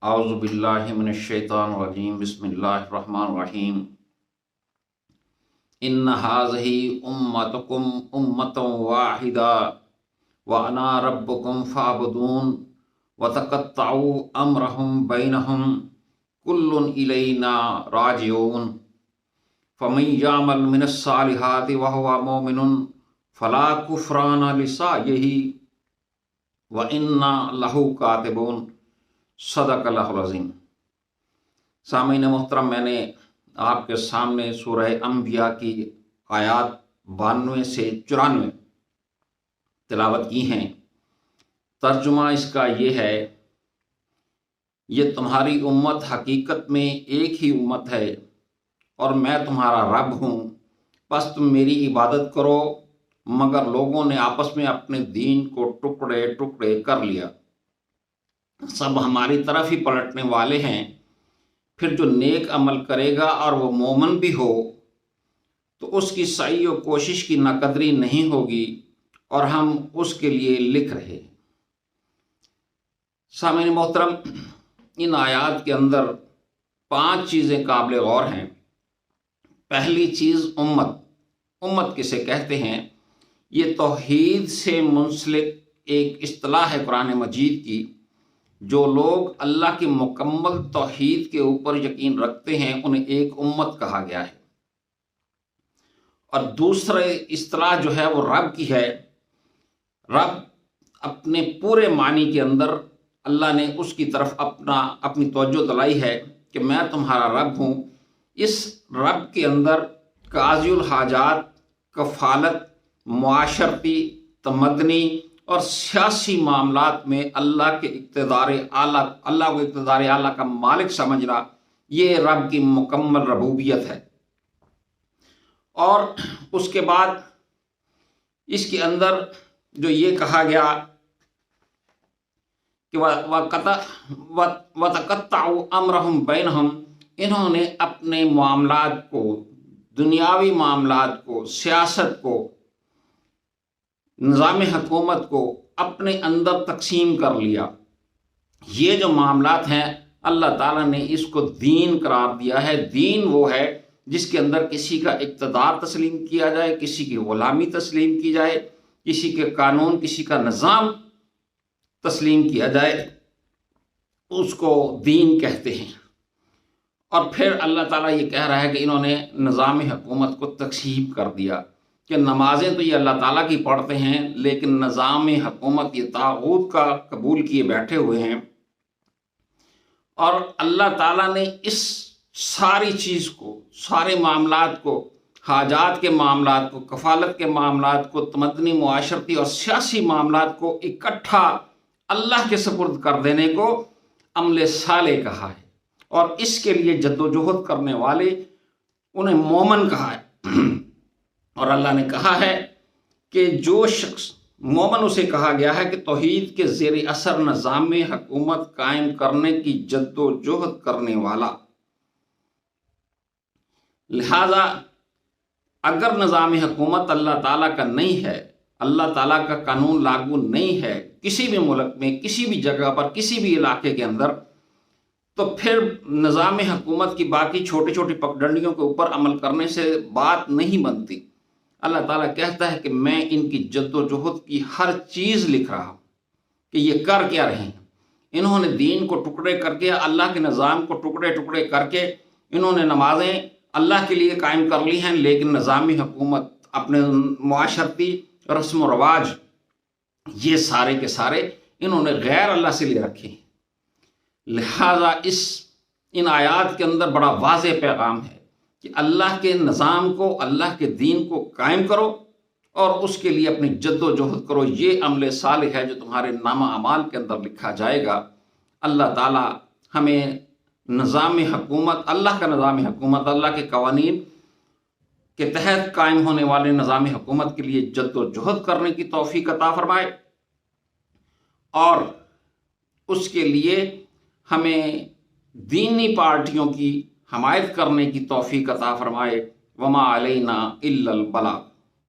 اعوذ باللہ من الشیطان الرجیم بسم اللہ الرحمن الرحیم ان ھذہ امتکم امۃ واحدہ وانا ربکم فاعبدون وتقطعوا امرهم بینہم کل الینا راجعون فمن یعمل من الصالحات وهو مؤمن فلا کفران لسعیہ وانا لہ کاتبون۔ صدق اللہ العظیم۔ سامعین محترم، میں نے آپ کے سامنے سورہ انبیاء کی آیات 92 سے 94 تلاوت کی ہیں۔ ترجمہ اس کا یہ ہے، یہ تمہاری امت حقیقت میں ایک ہی امت ہے اور میں تمہارا رب ہوں، پس تم میری عبادت کرو۔ مگر لوگوں نے آپس میں اپنے دین کو ٹکڑے ٹکڑے کر لیا، سب ہماری طرف ہی پلٹنے والے ہیں۔ پھر جو نیک عمل کرے گا اور وہ مومن بھی ہو تو اس کی سعی و کوشش کی ناقدری نہیں ہوگی اور ہم اس کے لیے لکھ رہے ہیں۔ سامعین محترم، ان آیات کے اندر 5 چیزیں قابل غور ہیں۔ پہلی چیز امت کسے کہتے ہیں؟ یہ توحید سے منسلک ایک اصطلاح ہے قرآن مجید کی۔ جو لوگ اللہ کی مکمل توحید کے اوپر یقین رکھتے ہیں انہیں ایک امت کہا گیا ہے۔ اور دوسرے اصطلاح جو ہے وہ رب کی ہے۔ رب اپنے پورے معنی کے اندر اللہ نے اس کی طرف اپنی توجہ دلائی ہے کہ میں تمہارا رب ہوں۔ اس رب کے اندر قاضی الحاجات، کفالت، معاشرتی، تمدنی اور سیاسی معاملات میں اللہ کو اقتدار اعلیٰ کا مالک سمجھنا، یہ رب کی مکمل ربوبیت ہے۔ اور اس کے بعد اس کے اندر جو یہ کہا گیا کہ وَتَقَطَّعُوا أَمْرَهُمْ بَيْنَهُمْ، انہوں نے اپنے معاملات کو، دنیاوی معاملات کو، سیاست کو، نظام حکومت کو اپنے اندر تقسیم کر لیا۔ یہ جو معاملات ہیں اللہ تعالیٰ نے اس کو دین قرار دیا ہے۔ دین وہ ہے جس کے اندر کسی کا اقتدار تسلیم کیا جائے، کسی کی غلامی تسلیم کی جائے، کسی کے قانون، کسی کا نظام تسلیم کیا جائے، اس کو دین کہتے ہیں۔ اور پھر اللہ تعالیٰ یہ کہہ رہا ہے کہ انہوں نے نظام حکومت کو تقسیم کر دیا کہ نمازیں تو یہ اللہ تعالیٰ کی پڑھتے ہیں لیکن نظام حکومت یہ طاغوت کا قبول کیے بیٹھے ہوئے ہیں۔ اور اللہ تعالیٰ نے اس ساری چیز کو، سارے معاملات کو، حاجات کے معاملات کو، کفالت کے معاملات کو، تمدنی، معاشرتی اور سیاسی معاملات کو اکٹھا اللہ کے سپرد کر دینے کو عمل صالح کہا ہے، اور اس کے لیے جدوجہد کرنے والے انہیں مومن کہا ہے۔ اور اللہ نے کہا ہے کہ جو شخص مومن، اسے کہا گیا ہے کہ توحید کے زیر اثر نظام حکومت قائم کرنے کی جد و جہد کرنے والا۔ لہذا اگر نظام حکومت اللہ تعالیٰ کا نہیں ہے، اللہ تعالیٰ کا قانون لاگو نہیں ہے کسی بھی ملک میں، کسی بھی جگہ پر، کسی بھی علاقے کے اندر، تو پھر نظام حکومت کی باقی چھوٹی چھوٹی پگڈنڈیوں کے اوپر عمل کرنے سے بات نہیں بنتی۔ اللہ تعالیٰ کہتا ہے کہ میں ان کی جد و جہد کی ہر چیز لکھ رہا ہوں کہ یہ کر کیا رہے ہیں۔ انہوں نے دین کو ٹکڑے کر کے، اللہ کے نظام کو ٹکڑے ٹکڑے کر کے، انہوں نے نمازیں اللہ کے لیے قائم کر لی ہیں، لیکن نظامی حکومت، اپنے معاشرتی رسم و رواج، یہ سارے کے سارے انہوں نے غیر اللہ سے لے رکھے ہیں۔ لہذا ان آیات کے اندر بڑا واضح پیغام ہے کہ اللہ کے نظام کو، اللہ کے دین کو قائم کرو اور اس کے لیے اپنی جد و جہد کرو۔ یہ عمل صالح ہے جو تمہارے نامہ اعمال کے اندر لکھا جائے گا۔ اللہ تعالیٰ ہمیں نظام حکومت، اللہ کا نظام حکومت، اللہ کے قوانین کے تحت قائم ہونے والے نظام حکومت کے لیے جد و جہد کرنے کی توفیق عطا فرمائے، اور اس کے لیے ہمیں دینی پارٹیوں کی حمایت کرنے کی توفیق عطا فرمائے۔ وما علینا الا البلاغ۔